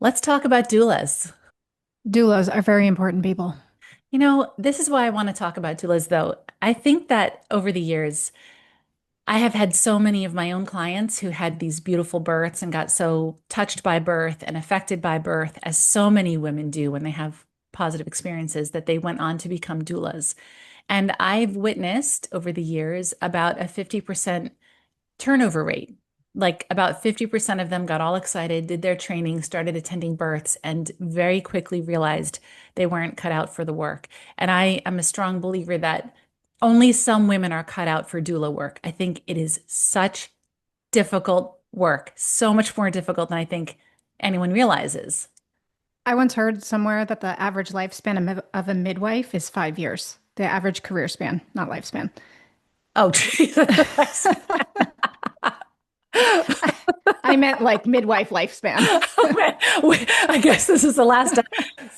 Let's talk about doulas. Doulas are very important people. This is why I want to talk about doulas, though. I think that over the years, I have had so many of my own clients who had these beautiful births and got so touched by birth and affected by birth, as so many women do when they have positive experiences, that they went on to become doulas. And I've witnessed over the years about a 50% turnover rate. Like about 50% of them got all excited, did their training, started attending births, and very quickly realized they weren't cut out for the work. And I am a strong believer that only some women are cut out for doula work. I think it is such difficult work, so much more difficult than I think anyone realizes. I once heard somewhere that the average lifespan of a midwife is 5 years. The average career span, not lifespan. Oh, Jesus. I meant like midwife lifespan. I guess this is the last time.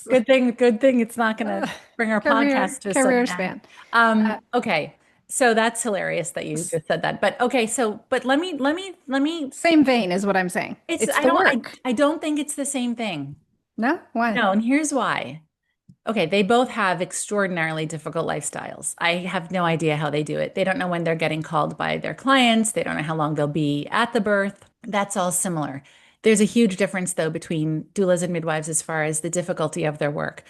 Good thing it's not going to bring our Career podcast to a sudden career end. span. Uh, Okay. So that's hilarious that you s- just said that. But okay, but let me Same vein is what I'm saying. it's It's I the don't work. I don't think it's the same thing. No? Why? No, and here's why. Okay, they both have extraordinarily difficult lifestyles. I have no idea how they do it. They don't know when they're getting called by their clients. They don't know how long they'll be at the birth. That's all similar. There's a huge difference, though, between doulas and midwives as far as the difficulty of their work.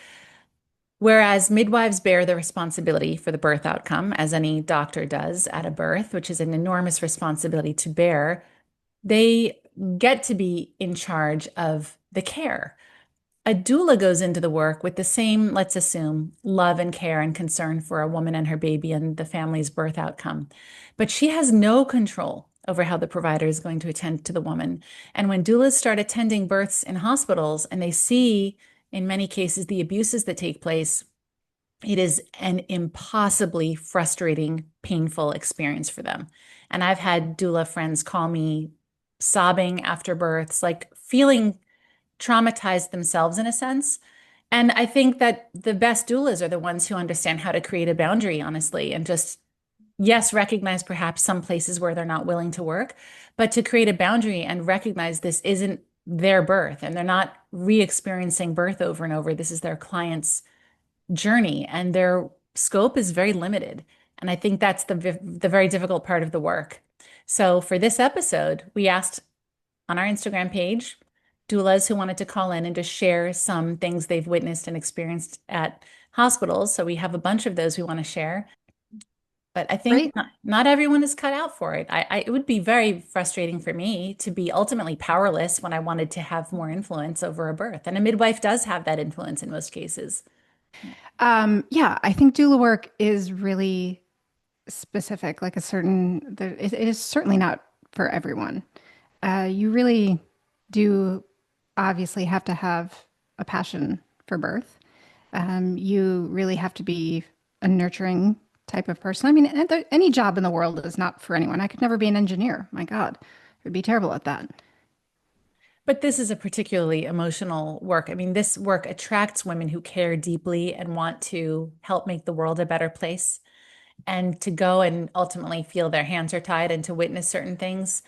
Whereas midwives bear the responsibility for the birth outcome, as any doctor does at a birth, which is an enormous responsibility to bear, they get to be in charge of the care. A doula goes into the work with the same, let's assume, love and care and concern for a woman and her baby and the family's birth outcome. But she has no control over how the provider is going to attend to the woman. And when doulas start attending births in hospitals and they see, in many cases, the abuses that take place, it is an impossibly frustrating, painful experience for them. And I've had doula friends call me sobbing after births, like feeling traumatized themselves in a sense. And I think that the best doulas are the ones who understand how to create a boundary, honestly, and just, yes, recognize perhaps some places where they're not willing to work, but to create a boundary and recognize this isn't their birth and they're not re-experiencing birth over and over. This is their client's journey and their scope is very limited. And I think that's the very difficult part of the work. So for this episode, we asked on our Instagram page doulas who wanted to call in and just share some things they've witnessed and experienced at hospitals. So we have a bunch of those we want to share. But I think Great. not everyone is cut out for it. It would be very frustrating for me to be ultimately powerless when I wanted to have more influence over a birth. And a midwife does have that influence in most cases. Yeah, I think doula work is really specific, like it is certainly not for everyone. You really do obviously have to have a passion for birth. You really have to be a nurturing type of person. I mean, any job in the world is not for anyone. I could never be an engineer. My God, I'd be terrible at that. But this is a particularly emotional work. I mean, this work attracts women who care deeply and want to help make the world a better place. And to go and ultimately feel their hands are tied and to witness certain things,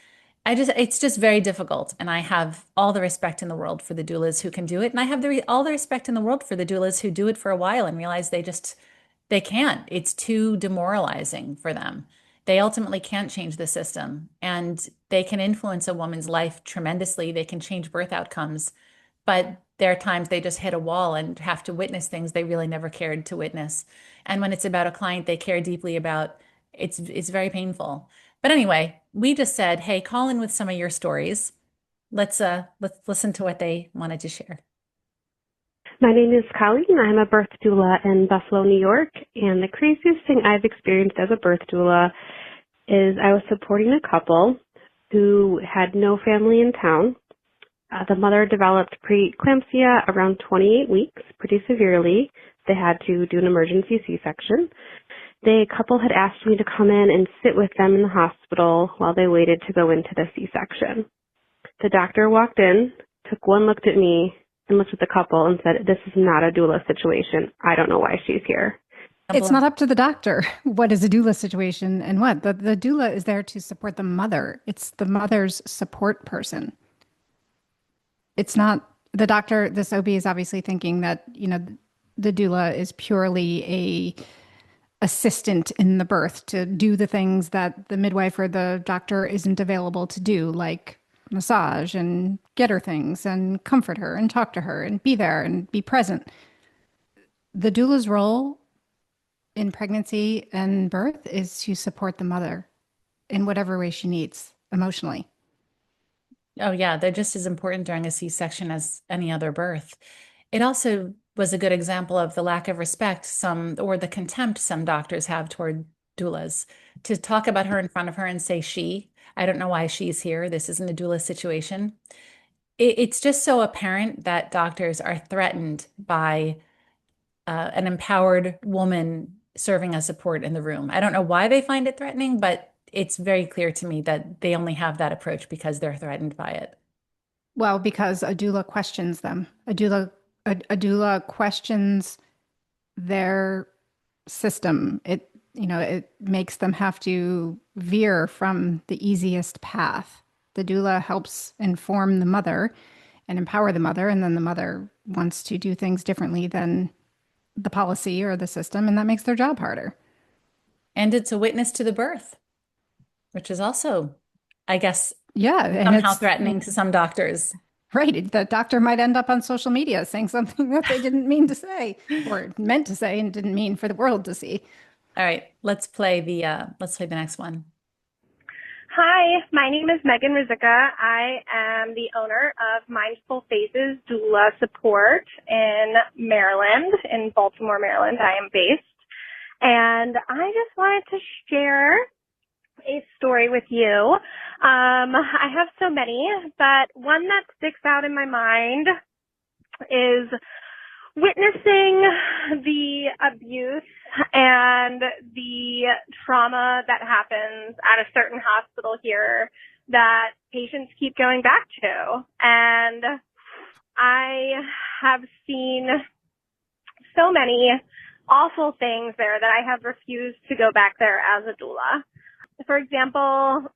it's just very difficult. And I have all the respect in the world for the doulas who can do it. And I have all the respect in the world for the doulas who do it for a while and realize they can't. It's too demoralizing for them. They ultimately can't change the system and they can influence a woman's life tremendously. They can change birth outcomes, but there are times they just hit a wall and have to witness things they really never cared to witness. And when it's about a client they care deeply about, it's very painful. But anyway, we just said, hey, call in with some of your stories. Let's listen to what they wanted to share. My name is Colleen. I'm a birth doula in Buffalo, New York. And the craziest thing I've experienced as a birth doula is I was supporting a couple who had no family in town. The mother developed preeclampsia around 28 weeks, pretty severely. They had to do an emergency C-section. The couple had asked me to come in and sit with them in the hospital while they waited to go into the C-section. The doctor walked in, took one look at me, and looked at the couple and said, "This is not a doula situation. I don't know why she's here." It's not up to the doctor. What is a doula situation and what? The doula is there to support the mother. It's the mother's support person. The doctor, this OB is obviously thinking that, the doula is purely a assistant in the birth to do the things that the midwife or the doctor isn't available to do, like massage and get her things and comfort her and talk to her and be there and be present. The doula's role in pregnancy and birth is to support the mother in whatever way she needs emotionally. Oh, yeah, they're just as important during a C-section as any other birth. It also was a good example of the lack of respect or the contempt some doctors have toward doulas. To talk about her in front of her and say she, I don't know why she's here. This isn't a doula situation. It's just so apparent that doctors are threatened by an empowered woman serving as support in the room. I don't know why they find it threatening, but it's very clear to me that they only have that approach because they're threatened by it. Well, because a doula questions them. A doula questions their system. It makes them have to veer from the easiest path. The doula helps inform the mother and empower the mother, and then the mother wants to do things differently than the policy or the system, and that makes their job harder. And it's a witness to the birth, which is also, I guess, Yeah, and somehow threatening to some doctors. right. The doctor might end up on social media saying something that they didn't mean to say or meant to say and didn't mean for the world to see. All right, let's play the next one. Hi, my name is Megan Rizika. I am the owner of Mindful Phases Doula Support in Maryland, in Baltimore, Maryland. I am based. And I just wanted to share a story with you. I have so many, but one that sticks out in my mind is witnessing the abuse and the trauma that happens at a certain hospital here that patients keep going back to. And I have seen so many awful things there that I have refused to go back there as a doula. For example,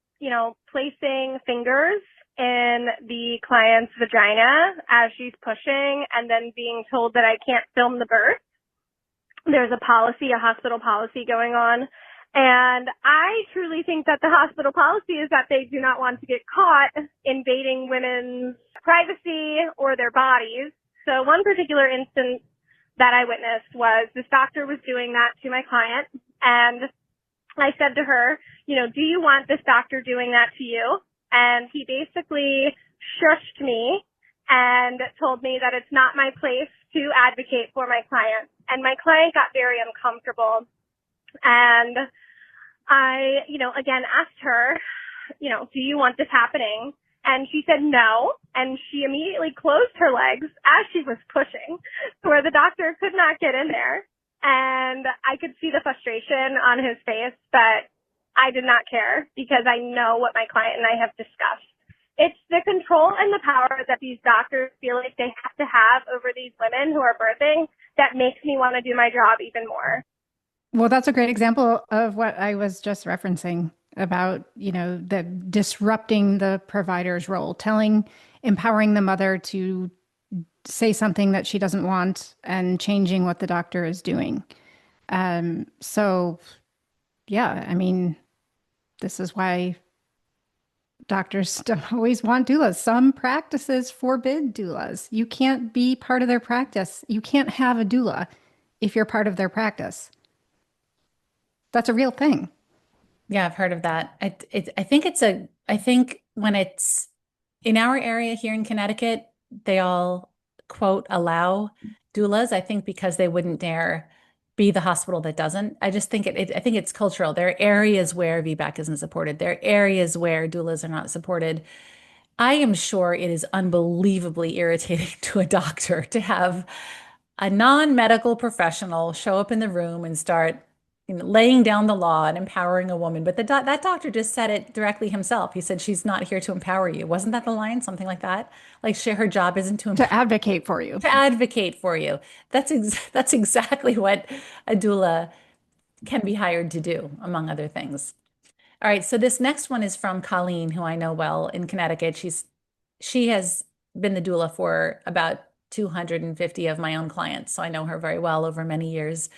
placing fingers in the client's vagina as she's pushing and then being told that I can't film the birth. There's a hospital policy going on. And I truly think that the hospital policy is that they do not want to get caught invading women's privacy or their bodies. So one particular instance that I witnessed was this doctor was doing that to my client. And I said to her, do you want this doctor doing that to you? And he basically shushed me and told me that it's not my place to advocate for my client. And my client got very uncomfortable. And I, again asked her, do you want this happening? And she said no. And she immediately closed her legs as she was pushing to where the doctor could not get in there. And I could see the frustration on his face, but I did not care because I know what my client and I have discussed. It's the control and the power that these doctors feel like they have to have over these women who are birthing that makes me want to do my job even more. Well, that's a great example of what I was just referencing about, the disrupting the provider's role, empowering the mother to say something that she doesn't want and changing what the doctor is doing. So yeah, I mean, this is why doctors don't always want doulas. Some practices forbid doulas. You can't be part of their practice. You can't have a doula if you're part of their practice. That's a real thing. Yeah, I've heard of that. I think when it's in our area here in Connecticut, they all quote allow doulas. I think because they wouldn't dare be the hospital that doesn't. I just think I think it's cultural. There are areas where VBAC isn't supported. There are areas where doulas are not supported. I am sure it is unbelievably irritating to a doctor to have a non-medical professional show up in the room and start laying down the law and empowering a woman. But that doctor just said it directly himself. He said, she's not here to empower you. Wasn't that the line? Something like that? Like her job isn't to To advocate for you. to advocate for you. That's exactly what a doula can be hired to do, among other things. All right, so this next one is from Colleen, who I know well in Connecticut. She has been the doula for about 250 of my own clients, so I know her very well over many years.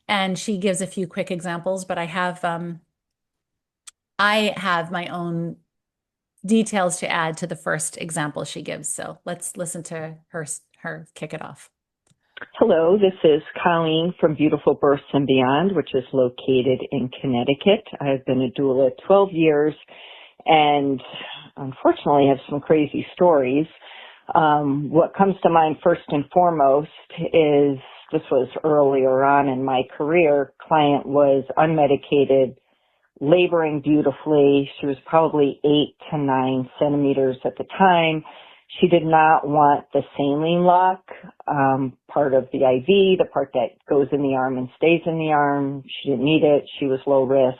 And she gives a few quick examples, but I have my own details to add to the first example she gives. So let's listen to her kick it off. Hello, this is Colleen from Beautiful Births and Beyond, which is located in Connecticut. I've been a doula 12 years and unfortunately have some crazy stories. What comes to mind first and foremost is this was earlier on in my career. Client was unmedicated, laboring beautifully. She was probably 8 to 9 centimeters at the time. She did not want the saline lock, part of the IV, the part that goes in the arm and stays in the arm. She didn't need it. She was low risk,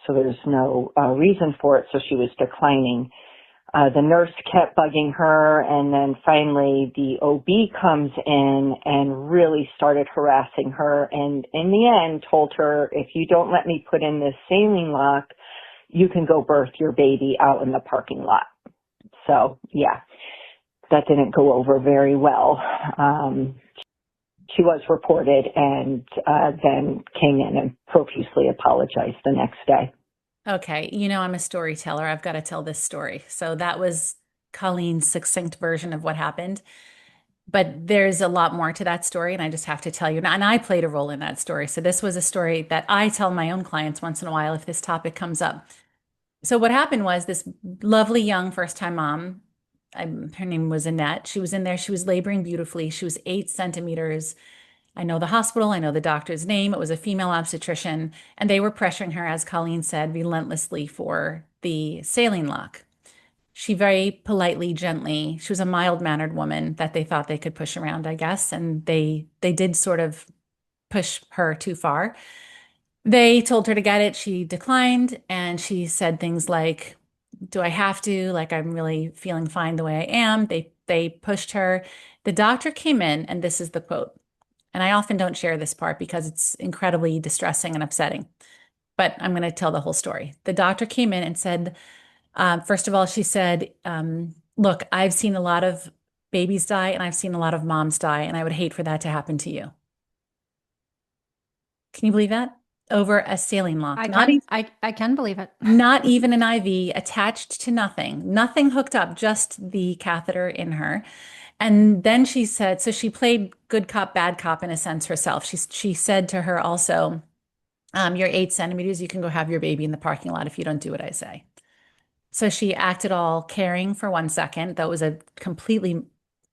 so there's no reason for it, so she was declining. The nurse kept bugging her, and then finally the OB comes in and really started harassing her, and in the end told her, if you don't let me put in this saline lock, you can go birth your baby out in the parking lot. So, yeah, that didn't go over very well. She was reported and then came in and profusely apologized the next day. Okay, I'm a storyteller. I've got to tell this story. So that was Colleen's succinct version of what happened. But there's a lot more to that story, and I just have to tell you. And I played a role in that story. So this was a story that I tell my own clients once in a while if this topic comes up. So what happened was this lovely young first-time mom, her name was Annette. She was in there. She was laboring beautifully. She was 8 centimeters. I know the hospital. I know the doctor's name. It was a female obstetrician. And they were pressuring her, as Colleen said, relentlessly for the saline lock. She very politely, gently, she was a mild-mannered woman that they thought they could push around, I guess. And they did sort of push her too far. They told her to get it. She declined. And she said things like, do I have to? Like, I'm really feeling fine the way I am. They pushed her. The doctor came in, and this is the quote. And I often don't share this part because it's incredibly distressing and upsetting. But I'm going to tell the whole story. The doctor came in and said, first of all, she said, look, I've seen a lot of babies die and I've seen a lot of moms die, and I would hate for that to happen to you. Can you believe that? Over a saline lock. I can believe it. Not even an IV attached to nothing, nothing hooked up, just the catheter in her. And then she said, so she played good cop, bad cop in a sense herself. She said to her also, you're 8 centimeters, you can go have your baby in the parking lot if you don't do what I say. So she acted all caring for 1 second. That was a completely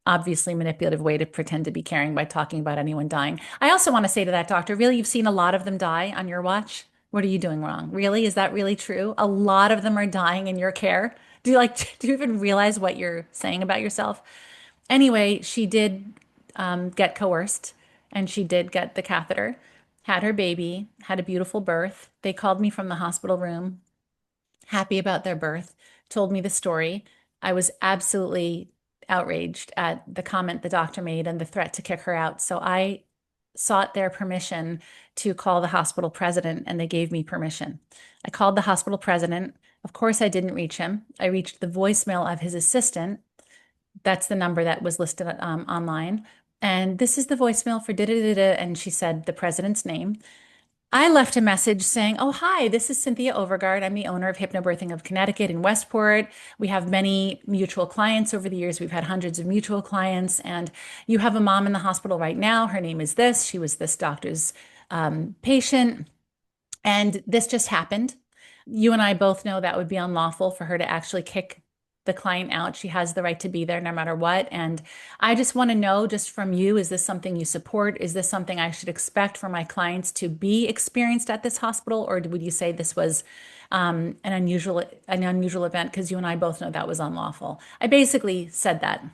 obviously manipulative way to pretend to be caring by talking about anyone dying. I also want to say to that doctor, really, you've seen a lot of them die on your watch? What are you doing wrong? Really? Is that really true? A lot of them are dying in your care? Do you even realize what you're saying about yourself? Anyway, she did get coerced, and she did get the catheter, had her baby, had a beautiful birth. They called me from the hospital room, happy about their birth, told me the story. I was absolutely outraged at the comment the doctor made and the threat to kick her out. So I sought their permission to call the hospital president, and they gave me permission. I called the hospital president. Of course, I didn't reach him. I reached the voicemail of his assistant. That's the number that was listed online. And this is the voicemail for da-da-da-da. And she said the president's name. I left a message saying, oh, hi, this is Cynthia Overgard. I'm the owner of Hypnobirthing of Connecticut in Westport. We have many mutual clients over the years. We've had hundreds of mutual clients. And you have a mom in the hospital right now. Her name is this. She was this doctor's patient. And this just happened. You and I both know that would be unlawful for her to actually kick the client out. She has the right to be there no matter what. And I just want to know, just from you, is this something you support? Is this something I should expect for my clients to be experienced at this hospital? Or would you say this was an unusual event? Because you and I both know that was unlawful. I basically said that.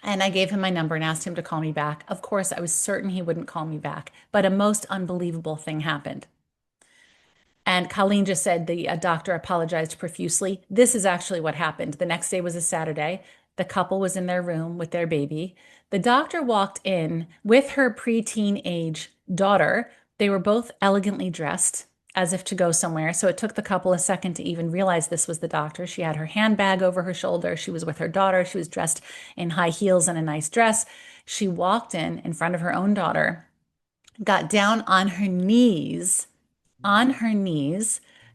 And I gave him my number and asked him to call me back. Of course, I was certain he wouldn't call me back, but a most unbelievable thing happened. And Colleen just said the doctor apologized profusely. This is actually what happened. The next day was a Saturday. The couple was in their room with their baby. The doctor walked in with her preteen age daughter. They were both elegantly dressed. as if to go somewhere. So it took the couple a second to even realize this was the doctor. She had her handbag over her shoulder. She was with her daughter. She was dressed in high heels and a nice dress. She walked in front of her own daughter, got down on her knees,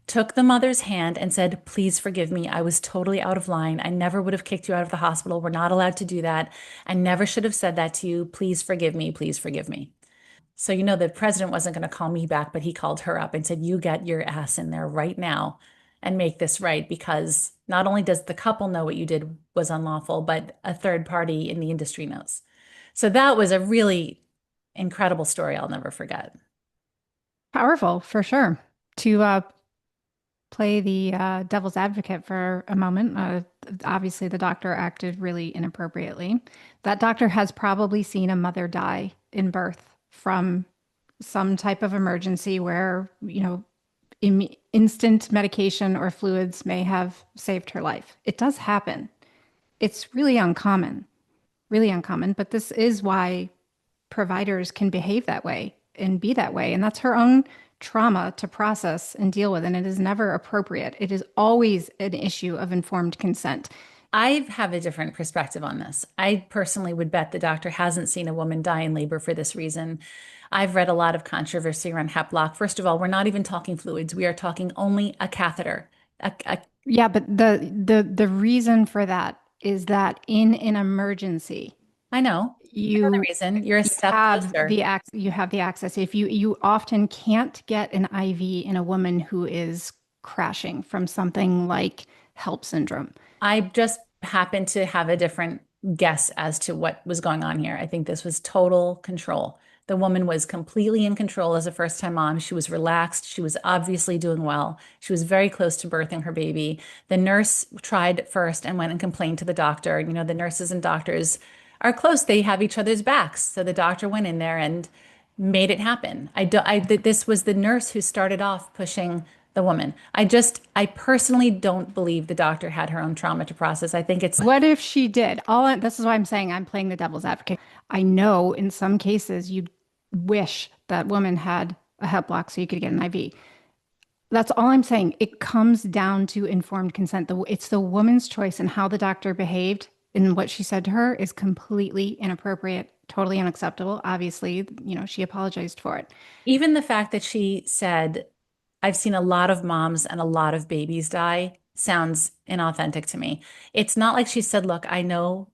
took the mother's hand and said, "Please forgive me. I was totally out of line. I never would have kicked you out of the hospital. We're not allowed to do that. I never should have said that to you. Please forgive me. Please forgive me." So, the president wasn't going to call me back, but he called her up and said, "You get your ass in there right now and make this right, because not only does the couple know what you did was unlawful, but a third party in the industry knows." So that was a really incredible story I'll never forget. Powerful for sure. To play the devil's advocate for a moment, obviously the doctor acted really inappropriately. That doctor has probably seen a mother die in birth from some type of emergency where, instant medication or fluids may have saved her life. It does happen. It's really uncommon, but this is why providers can behave that way and be that way. And that's her own trauma to process and deal with. And it is never appropriate. It is always an issue of informed consent. I have a different perspective on this. I personally would bet the doctor hasn't seen a woman die in labor for this reason. I've read a lot of controversy around hep block. First of all, we're not even talking fluids. We are talking only a catheter. A Yeah, but the reason for that is that in an emergency, I know. I know the you reason. You're a you step have closer. you have the access. If you often can't get an IV in a woman who is crashing from something like HELP syndrome. I just happen to have a different guess as to what was going on here. I think this was total control. The woman was completely in control as a first-time mom. She was relaxed. She was obviously doing well. She was very close to birthing her baby. The nurse tried first and went and complained to the doctor. The nurses and doctors are close. They have each other's backs. So the doctor went in there and made it happen. This was the nurse who started off pushing the woman. I personally don't believe the doctor had her own trauma to process. I think it's, What if she did? This is why I'm saying I'm playing the devil's advocate. I know in some cases you wish that woman had a hep block so you could get an IV. That's all I'm saying. It comes down to informed consent. It's the woman's choice, and how the doctor behaved and what she said to her is completely inappropriate, totally unacceptable. Obviously, she apologized for it. even the fact that she said, "I've seen a lot of moms and a lot of babies die," sounds inauthentic to me. It's not like she said, "Look, I know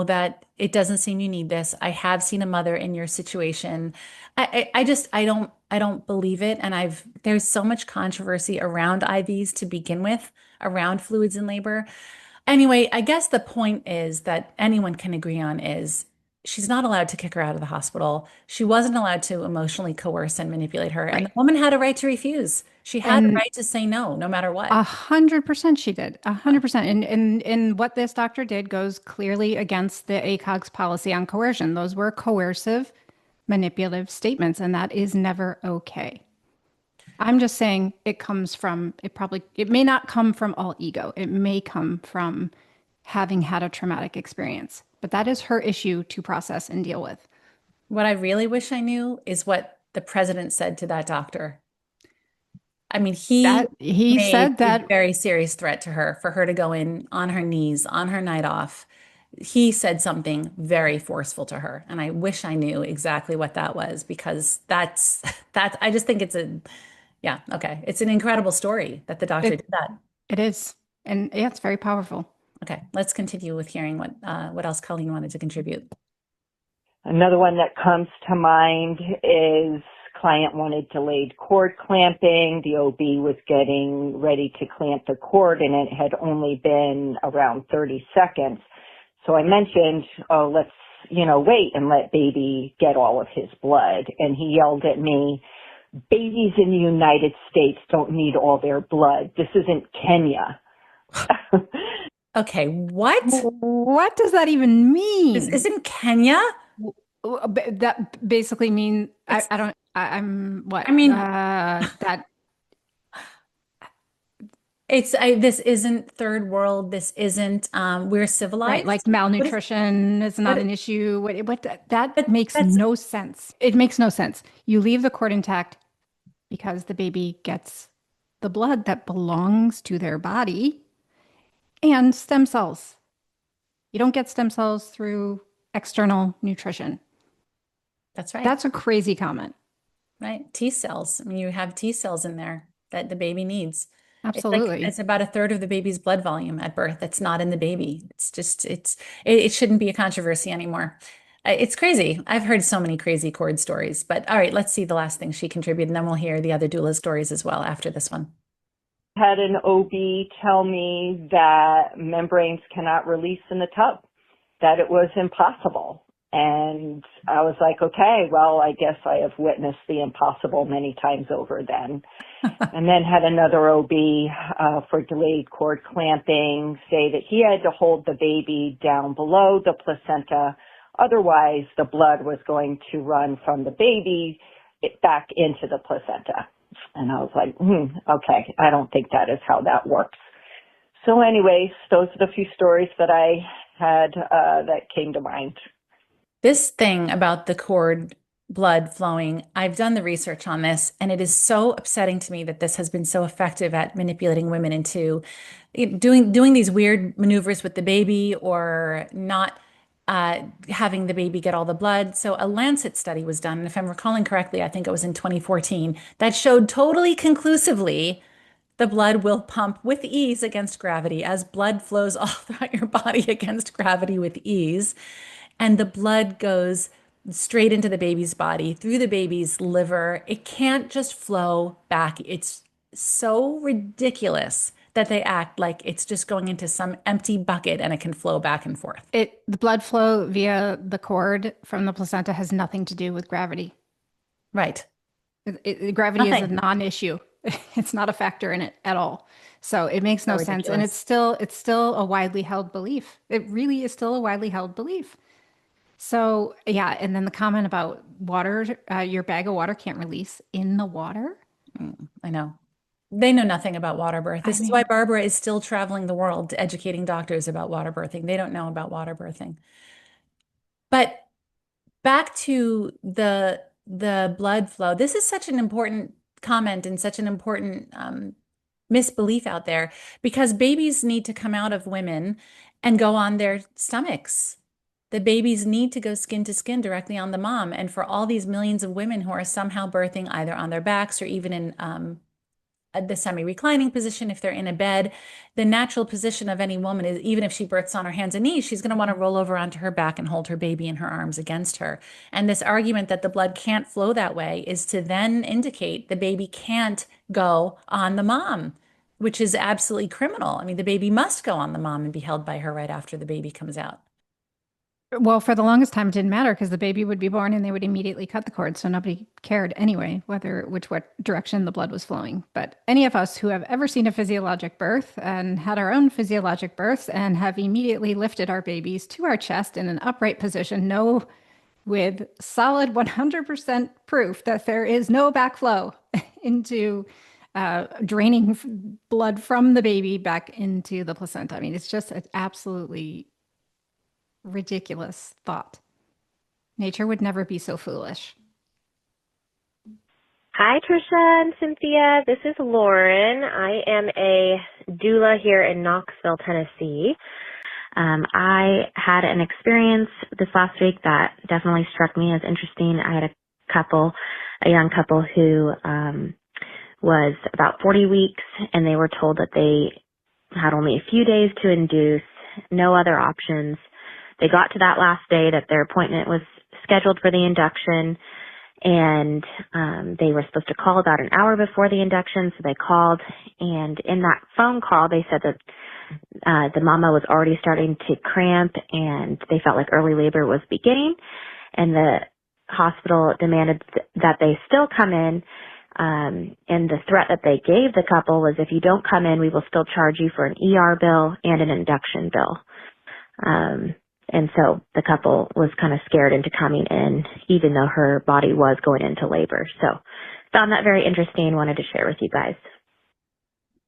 that it doesn't seem you need this. I have seen a mother in your situation." I don't believe it. And there's so much controversy around IVs to begin with, around fluids in labor. Anyway, I guess the point is that anyone can agree on is she's not allowed to kick her out of the hospital. She wasn't allowed to emotionally coerce and manipulate her. And Right. the woman had a right to refuse. She had a And right to say no, no matter what. 100% she did. 100%. And what this doctor did goes clearly against the ACOG's policy on coercion. Those were coercive, manipulative statements, and that is never okay. I'm just saying it may not come from all ego. It may come from having had a traumatic experience, but that is her issue to process and deal with. What I really wish I knew is what the president said to that doctor. I mean, he That he made said a that, very serious threat to her for her to go in on her knees on her night off. He said something very forceful to her, and I wish I knew exactly what that was, because I just think yeah, okay. It's an incredible story that the doctor it did that. it is. And yeah, it's very powerful. Okay, let's continue with hearing what else Colleen wanted to contribute. Another one that comes to mind is client wanted delayed cord clamping. The OB was getting ready to clamp the cord and it had only been around 30 seconds. So I mentioned, oh, let's, wait and let baby get all of his blood. And he yelled at me, "Babies in the United States don't need all their blood. This isn't Kenya." Okay, what? What does that even This mean? isn't Kenya? That basically mean It's, I don't I'm what I mean, that this isn't third world. This isn't, we're right, like civilized. What is, malnutrition is not what, an issue. What that but makes that's, no sense. It makes no sense. You leave the cord intact, because the baby gets the blood that belongs to their body and stem cells. You don't get stem cells through external nutrition. That's right. That's a crazy comment. Right. T cells. I mean, you have T cells in there that the baby needs. It's like Absolutely. it's about a third of the baby's blood volume at birth that's not in the baby. It's just it shouldn't be a controversy anymore. It's crazy. I've heard so many crazy cord stories. But all right, let's see the last thing she contributed, and then we'll hear the other doula stories as well after this one. Had an OB tell me that membranes cannot release in the tub, that it was impossible. And I was like, okay, well, I guess I have witnessed the impossible many times over then. And then had another OB for delayed cord clamping say that he had to hold the baby down below the placenta. Otherwise, the blood was going to run from the baby back into the placenta. And I was like, okay, I don't think that is how that works. So anyways, those are the few stories that I had that came to mind. This thing about the cord blood flowing, I've done the research on this, and it is so upsetting to me that this has been so effective at manipulating women into doing these weird maneuvers with the baby or not having the baby get all the blood. So a Lancet study was done, and if I'm recalling correctly, I think it was in 2014, that showed totally conclusively the blood will pump with ease against gravity as blood flows all throughout your body against gravity with ease. And the blood goes straight into the baby's body, through the baby's liver. It can't just flow back. It's so ridiculous that they act like it's just going into some empty bucket and it can flow back and forth. The blood flow via the cord from the placenta has nothing to do with gravity. Right. Gravity is a Nothing. non-issue. It's not a factor in it at all. So it makes So no sense. And ridiculous. it's still a widely held belief. It really is still a widely held belief. So yeah, and then the comment about water, your bag of water can't release in the water. I know. They know nothing about water birth. I This is why mean, Barbara is still traveling the world educating doctors about water birthing. They don't know about water birthing. But back to the blood flow. This is such an important comment and such an important misbelief out there because babies need to come out of women and go on their stomachs. The babies need to go skin to skin directly on the mom. And for all these millions of women who are somehow birthing either on their backs or even in the semi-reclining position, if they're in a bed, the natural position of any woman is, even if she births on her hands and knees, she's going to want to roll over onto her back and hold her baby in her arms against her. And this argument that the blood can't flow that way is to then indicate the baby can't go on the mom, which is absolutely criminal. I mean, the baby must go on the mom and be held by her right after the baby comes out. well, for the longest time, it didn't matter because the baby would be born and they would immediately cut the cord. So nobody cared anyway, what direction the blood was flowing. But any of us who have ever seen a physiologic birth and had our own physiologic births and have immediately lifted our babies to our chest in an upright position know with solid 100% proof that there is no backflow into draining blood from the baby back into the placenta. I mean, it's just an absolutely ridiculous thought. Nature would never be so foolish. Hi, Trisha and Cynthia. This is Lauren. I am a doula here in Knoxville, Tennessee. I had an experience this last week that definitely struck me as interesting. I had a young couple who was about 40 weeks, and they were told that they had only a few days to induce, no other options. They got to that last day that their appointment was scheduled for the induction, and they were supposed to call about an hour before the induction, so they called, and in that phone call, they said that the mama was already starting to cramp, and they felt like early labor was beginning, and the hospital demanded that they still come in, and the threat that they gave the couple was, if you don't come in, we will still charge you for an ER bill and an induction bill. And so the couple was kind of scared into coming in, even though her body was going into labor. So found that very interesting. Wanted to share with you guys.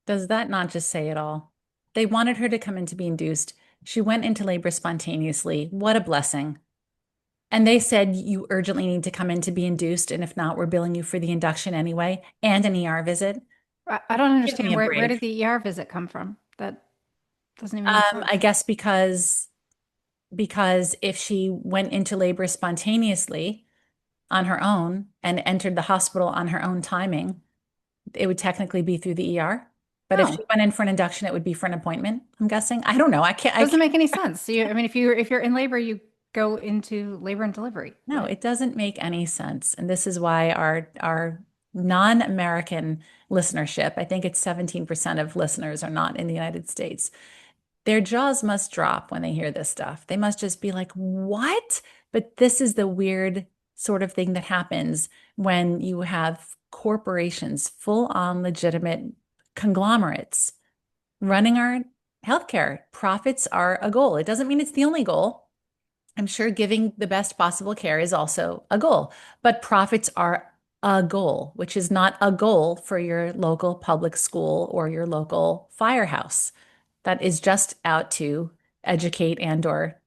Does that not just say it all? They wanted her to come in to be induced. She went into labor spontaneously. What a blessing. And they said you urgently need to come in to be induced, and if not, we're billing you for the induction anyway and an ER visit. I don't Give understand me a where did break. the ER visit come from? That doesn't even make sense. I guess because if she went into labor spontaneously on her own and entered the hospital on her own timing, it would technically be through the ER. But if she No, went in for an induction, it would be for an appointment, I'm guessing. I don't know. I doesn't can't. make any sense. I mean, if you're in labor, you go into labor and delivery. No, it doesn't make any sense. And this is why our non-American listenership, I think it's 17% of listeners are not in the United States. Their jaws must drop when they hear this stuff. They must just be like, "What?" But this is the weird sort of thing that happens when you have corporations, full-on legitimate conglomerates running our healthcare. Profits are a goal. It doesn't mean it's the only goal. I'm sure giving the best possible care is also a goal, but profits are a goal, which is not a goal for your local public school or your local firehouse. That is just out to educate and or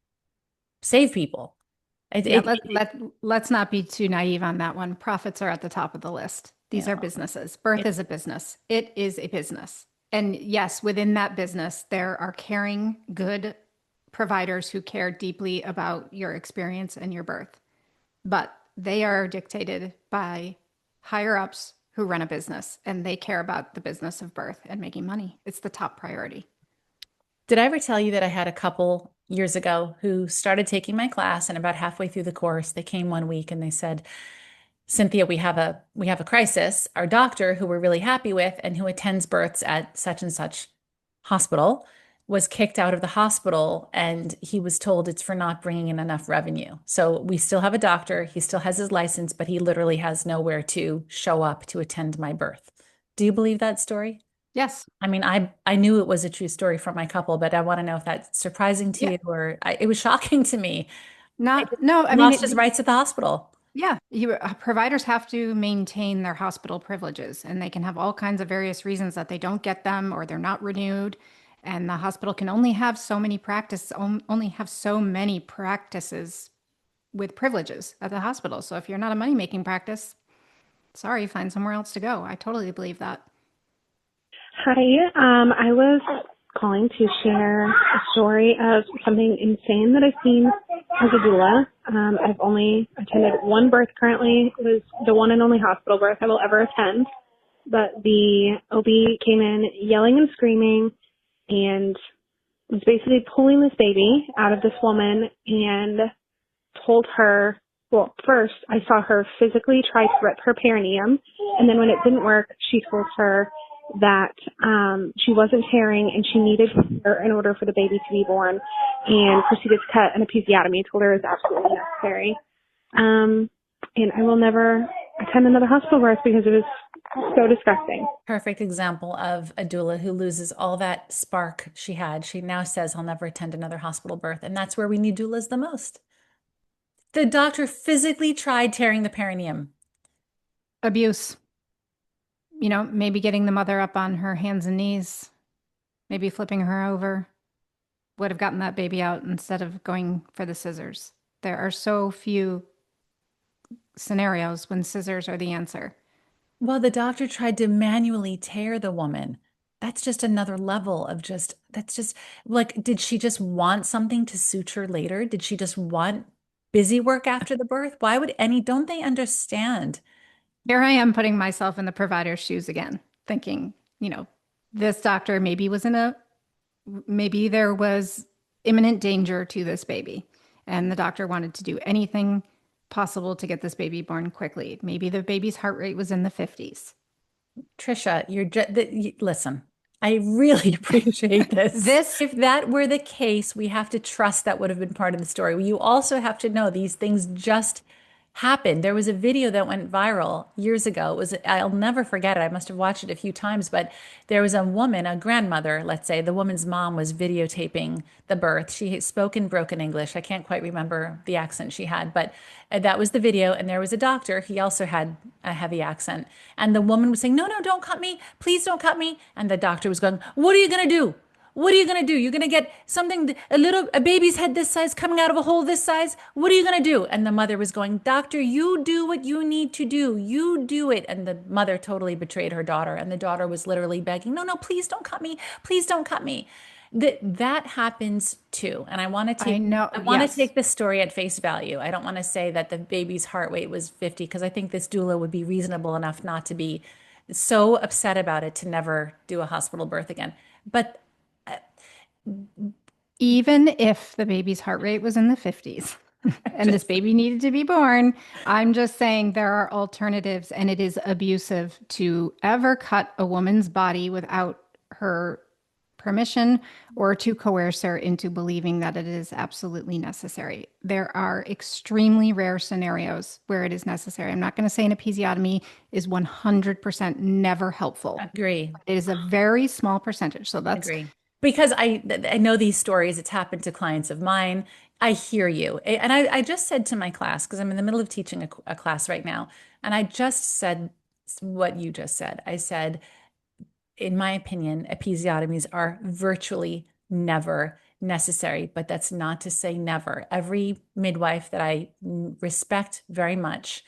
save people. It, Yeah, it, it- let's not be too naive on that one. Profits are at the top of the list. you These are know, businesses. Birth it, is a business. It is a business. And yes, within that business, there are caring, good providers who care deeply about your experience and your birth. But they are dictated by higher ups who run a business and they care about the business of birth and making money. It's the top priority. did I ever tell you that I had a couple years ago who started taking my class and about halfway through the course, they came one week and they said, Cynthia, we have a crisis. Our doctor, who we're really happy with and who attends births at such and such hospital, was kicked out of the hospital and he was told it's for not bringing in enough revenue. So we still have a doctor, he still has his license, but he literally has nowhere to show up to attend my birth. Do you believe that story? Yes. I mean, I knew it was a true story from my couple, but I want to know if that's surprising to Yeah. you or it was shocking to me. No, I He mean, lost his rights at the hospital. yeah, providers have to maintain their hospital privileges, and they can have all kinds of various reasons that they don't get them or they're not renewed. And the hospital can only have so many practices with privileges at the hospital. So if you're not a money-making practice, sorry, find somewhere else to go. I totally believe that. Hi, I was calling to share a story of something insane that I've seen as a doula. I've only attended one birth currently. It was the one and only hospital birth I will ever attend. But the OB came in yelling and screaming and was basically pulling this baby out of this woman and told her, well, first I saw her physically try to rip her perineum, and then when it didn't work, she told her that she wasn't tearing and she needed her in order for the baby to be born, and proceeded to cut an episiotomy. Told her it was absolutely necessary. And I will never attend another hospital birth because it was so disgusting. Perfect example of a doula who loses all that spark she had. She now says, I'll never attend another hospital birth. And that's where we need doulas the most. The doctor physically tried tearing the perineum. Abuse, maybe getting the mother up on her hands and knees, maybe flipping her over would have gotten that baby out instead of going for the scissors. There are so few scenarios when scissors are the answer. Well, the doctor tried to manually tear the woman. That's just another level of that's just like, did she just want something to suture later? Did she just want busy work after the birth? Don't they understand? Here I am putting myself in the provider's shoes again, thinking, this doctor maybe there was imminent danger to this baby, and the doctor wanted to do anything possible to get this baby born quickly. Maybe the baby's heart rate was in the 50s. Trisha, listen, I really appreciate this. If that were the case, we have to trust that would have been part of the story. You also have to know these things just happened. There was a video that went viral years ago. I'll never forget it. I must have watched it a few times, but there was a woman, a grandmother, let's say, the woman's mom was videotaping the birth. She spoke in broken English. I can't quite remember the accent she had, but that was the video. And there was a doctor. He also had a heavy accent. And the woman was saying, no, no, don't cut me. Please don't cut me. And the doctor was going, what are you going to do? What are you going to do? You're going to get something, a baby's head this size coming out of a hole this size. What are you going to do? And the mother was going, Doctor, you do what you need to do. You do it. And the mother totally betrayed her daughter. And the daughter was literally begging, no, no, please don't cut me. Please don't cut me. That happens too. And I know. I want to Yes. take this story at face value. I don't want to say that the baby's heart rate was 50 because I think this doula would be reasonable enough not to be so upset about it to never do a hospital birth again. But Even if the baby's heart rate was in the 50s and this just baby needed to be born, I'm just saying there are alternatives, and it is abusive to ever cut a woman's body without her permission or to coerce her into believing that it is absolutely necessary. There are extremely rare scenarios where it is necessary. I'm not going to say an episiotomy is 100% never helpful. agree. It is a very small percentage. So that's, Agree. Because I know these stories. It's happened to clients of mine. I hear you. And I just said to my class, because I'm in the middle of teaching a class right now, and I just said what you just said. I said, in my opinion, episiotomies are virtually never necessary, but that's not to say never. Every midwife that I respect very much,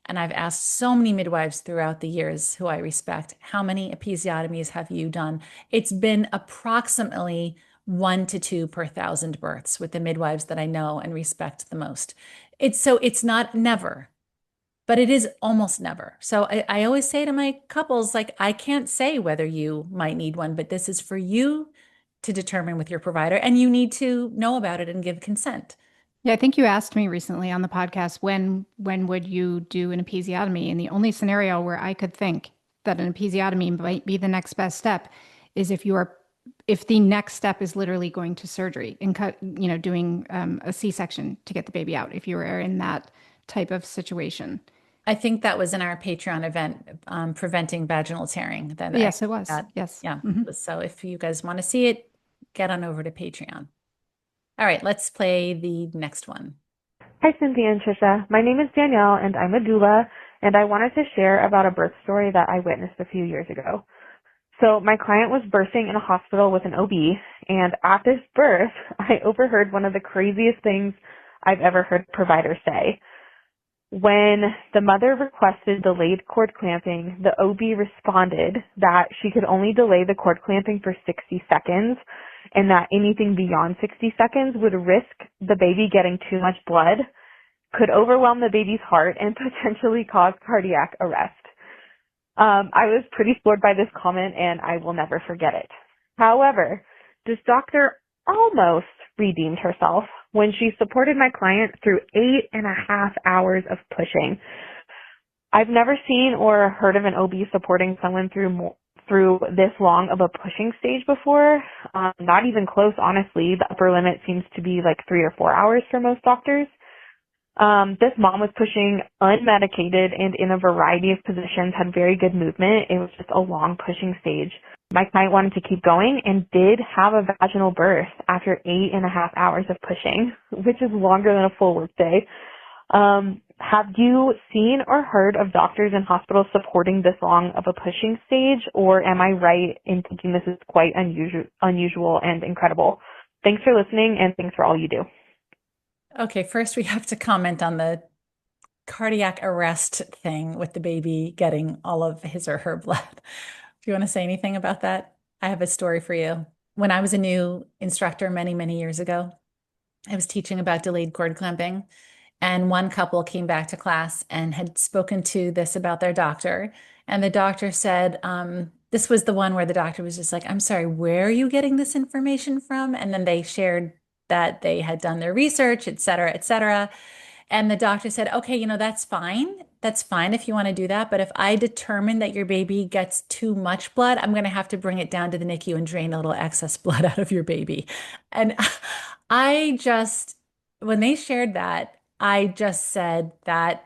and I've asked so many midwives throughout the years who I respect, how many episiotomies have you done? It's been approximately 1 to 2 per 1,000 births with the midwives that I know and respect the most. It's not never, but it is almost never. So I always say to my couples, like, I can't say whether you might need one, but this is for you to determine with your provider, and you need to know about it and give consent. yeah, I think you asked me recently on the podcast when would you do an episiotomy? And the only scenario where I could think that an episiotomy might be the next best step is if the next step is literally going to surgery and doing a C-section to get the baby out. If you were in that type of situation. I think that was in our Patreon event, preventing vaginal tearing. That I Yes, it was. that Yes. yeah. Mhm. So if you guys want to see it, get on over to Patreon. All right, let's play the next one. Hi, Cynthia and Trisha. My name is Danielle, and I'm a doula, and I wanted to share about a birth story that I witnessed a few years ago. So my client was birthing in a hospital with an OB, and at this birth, I overheard one of the craziest things I've ever heard providers say. When the mother requested delayed cord clamping, the OB responded that she could only delay the cord clamping for 60 seconds and that anything beyond 60 seconds would risk the baby getting too much blood, could overwhelm the baby's heart, and potentially cause cardiac arrest. I was pretty floored by this comment, and I will never forget it. However, this doctor almost redeemed herself when she supported my client through 8.5 hours of pushing. I've never seen or heard of an OB supporting someone through this long of a pushing stage before. Not even close, honestly. The upper limit seems to be like 3 or 4 hours for most doctors. This mom was pushing unmedicated and in a variety of positions, had very good movement. It was just a long pushing stage. My client wanted to keep going and did have a vaginal birth after 8.5 hours of pushing, which is longer than a full workday. Have you seen or heard of doctors in hospitals supporting this long of a pushing stage, or am I right in thinking this is quite unusual and incredible? Thanks for listening, and thanks for all you do. Okay, first we have to comment on the cardiac arrest thing with the baby getting all of his or her blood. Do you want to say anything about that? I have a story for you. When I was a new instructor many, many years ago, I was teaching about delayed cord clamping, and one couple came back to class and had spoken to this about their doctor. And the doctor said, this was the one where the doctor was just like, I'm sorry, where are you getting this information from? And then they shared that they had done their research, et cetera, et cetera. And the doctor said, okay, that's fine. That's fine if you want to do that. But if I determine that your baby gets too much blood, I'm going to have to bring it down to the NICU and drain a little excess blood out of your baby. And I just, when they shared that, I just said, I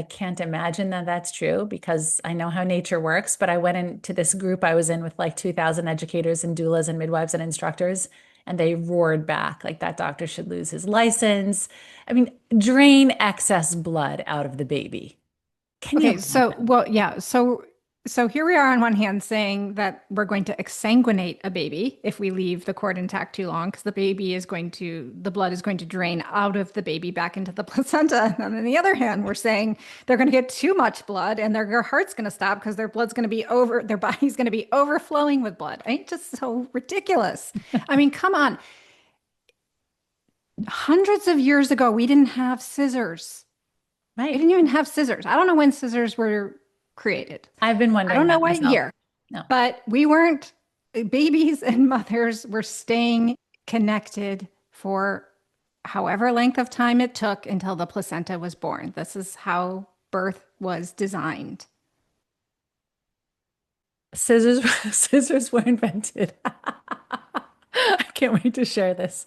can't imagine that that's true because I know how nature works. But I went into this group I was in with like 2,000 educators and doulas and midwives and instructors, and they roared back like that doctor should lose his license. I mean, drain excess blood out of the baby. Can you Okay, so imagine? well, yeah. So So here we are on one hand saying that we're going to exsanguinate a baby if we leave the cord intact too long, because the blood is going to drain out of the baby back into the placenta. And on the other hand, we're saying they're going to get too much blood and their heart's going to stop because their body's going to be overflowing with blood. Ain't just so ridiculous. I mean, come on. Hundreds of years ago, we didn't have scissors. We Right. didn't even have scissors. I don't know when scissors were created. I've been I wondering don't know that what myself. year, No. but babies and mothers were staying connected for however length of time it took until the placenta was born. This is how birth was designed. Scissors, scissors were invented. I can't wait to share this.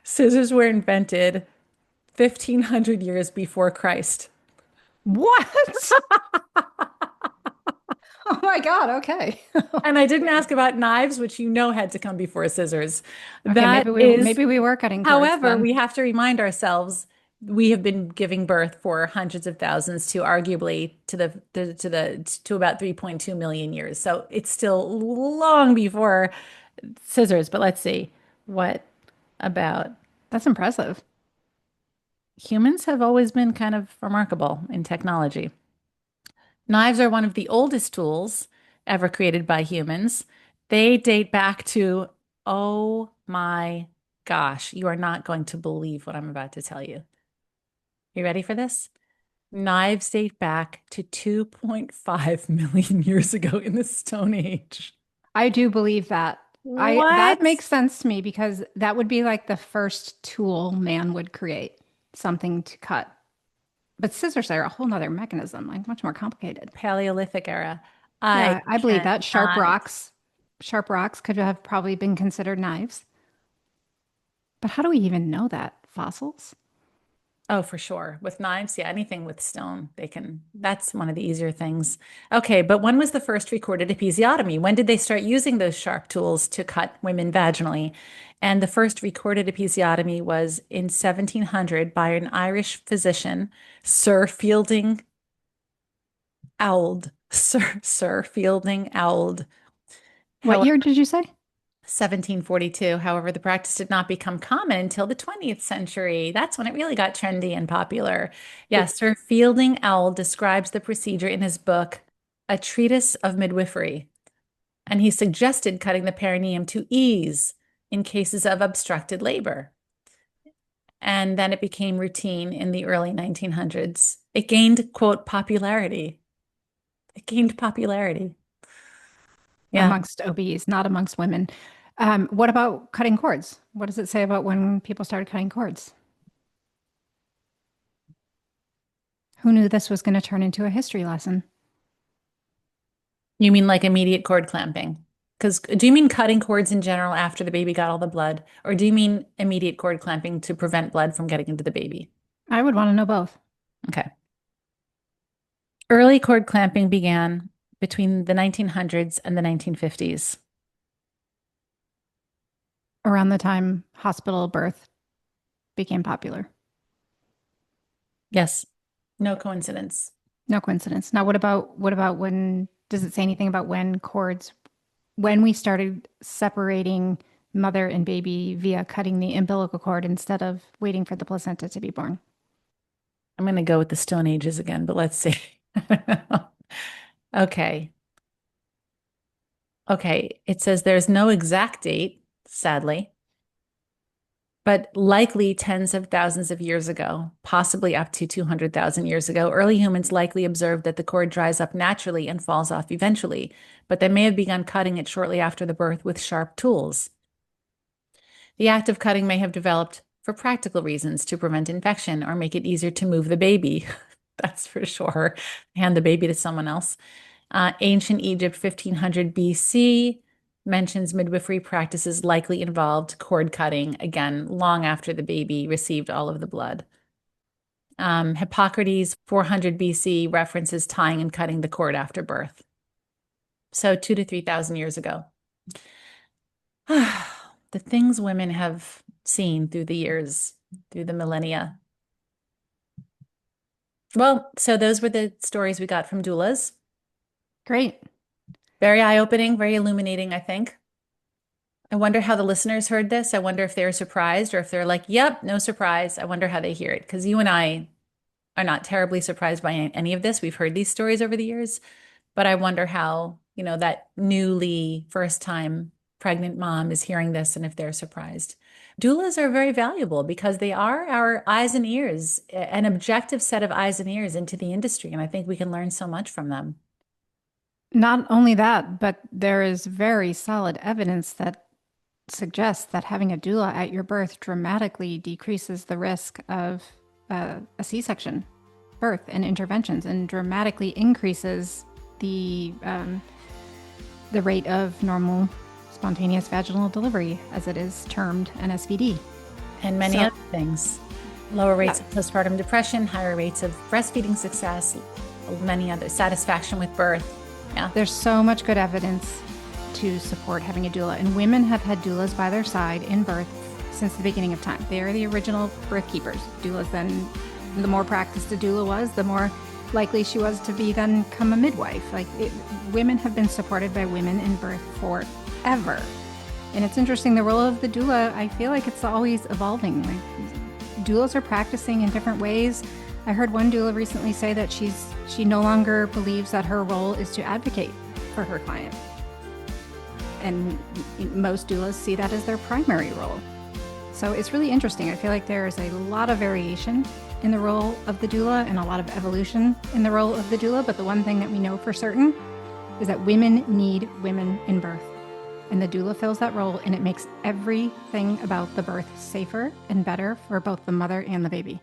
Scissors were invented 1500 years before Christ. What? Oh my God. Okay. And I didn't ask about knives, which you know had to come before scissors. Okay, That is, maybe we were cutting cords however, then. we have to remind ourselves we have been giving birth for hundreds of thousands to arguably to about 3.2 million years. So it's still long before scissors. But let's see. What about That's impressive. humans have always been kind of remarkable in technology. Knives are one of the oldest tools ever created by humans. They date back to, oh my gosh, you are not going to believe what I'm about to tell you. You ready for this? Knives date back to 2.5 million years ago in the Stone Age. I do believe that. I That What? makes sense to me because that would be like the first tool man would create, something to cut. But scissors are a whole nother mechanism, like much more complicated. Paleolithic era. I Yeah, I believe that. cannot. Sharp rocks could have probably been considered knives. But how do we even know that? Fossils? Oh, for sure. With knives, yeah, anything with stone, that's one of the easier things. Okay, but when was the first recorded episiotomy? When did they start using those sharp tools to cut women vaginally? And the first recorded episiotomy was in 1700 by an Irish physician, Sir Fielding Auld. Sir Fielding Auld. What year did you say? 1742. However, the practice did not become common until the 20th century. That's when it really got trendy and popular. Yes, Sir Fielding Owl describes the procedure in his book, A Treatise of Midwifery, and he suggested cutting the perineum to ease in cases of obstructed labor. And then it became routine in the early 1900s. It gained, quote, popularity. It gained popularity. Yeah. Amongst OBs, not amongst women. What about cutting cords? What does it say about when people started cutting cords? Who knew this was going to turn into a history lesson? You mean like immediate cord clamping? Because do you mean cutting cords in general after the baby got all the blood? Or do you mean immediate cord clamping to prevent blood from getting into the baby? I would want to know both. Okay. Early cord clamping began between the 1900s and the 1950s. Around the time hospital birth became popular. Yes, no coincidence. No coincidence. Now, what about when does it say anything about when we started separating mother and baby via cutting the umbilical cord instead of waiting for the placenta to be born? I'm going to go with the Stone Ages again, but let's see. Okay. Okay. It says there's no exact date, sadly, but likely tens of thousands of years ago, possibly up to 200,000 years ago, early humans likely observed that the cord dries up naturally and falls off eventually, but they may have begun cutting it shortly after the birth with sharp tools. The act of cutting may have developed for practical reasons to prevent infection or make it easier to move the baby. That's for sure. Hand the baby to someone else. Ancient Egypt, 1500 BC, mentions midwifery practices likely involved cord cutting, again, long after the baby received all of the blood. Hippocrates, 400 BC, references tying and cutting the cord after birth. So 2,000 to 3,000 years ago. The things women have seen through the years, through the millennia. Well, so those were the stories we got from doulas. Great. Very eye-opening, very illuminating, I think. I wonder how the listeners heard this. I wonder if they're surprised or if they're like, yep, no surprise. I wonder how they hear it. Because you and I are not terribly surprised by any of this. We've heard these stories over the years, but I wonder how, that newly first time pregnant mom is hearing this and if they're surprised. Doulas are very valuable because they are our eyes and ears, an objective set of eyes and ears into the industry. And I think we can learn so much from them. Not only that, but there is very solid evidence that suggests that having a doula at your birth dramatically decreases the risk of a C-section birth and interventions, and dramatically increases the rate of normal spontaneous vaginal delivery, as it is termed, an SVD. And many other things. Lower rates of postpartum depression, higher rates of breastfeeding success, many other satisfaction with birth. Yeah. There's so much good evidence to support having a doula, and women have had doulas by their side in birth since the beginning of time. They are the original birth keepers. Doulas then, the more practiced a doula was, the more likely she was to become a midwife. Women have been supported by women in birth forever. And it's interesting, the role of the doula, I feel like it's always evolving. Doulas are practicing in different ways. I heard one doula recently say that she no longer believes that her role is to advocate for her client. And most doulas see that as their primary role. So it's really interesting. I feel like there is a lot of variation in the role of the doula and a lot of evolution in the role of the doula. But the one thing that we know for certain is that women need women in birth. And the doula fills that role, and it makes everything about the birth safer and better for both the mother and the baby.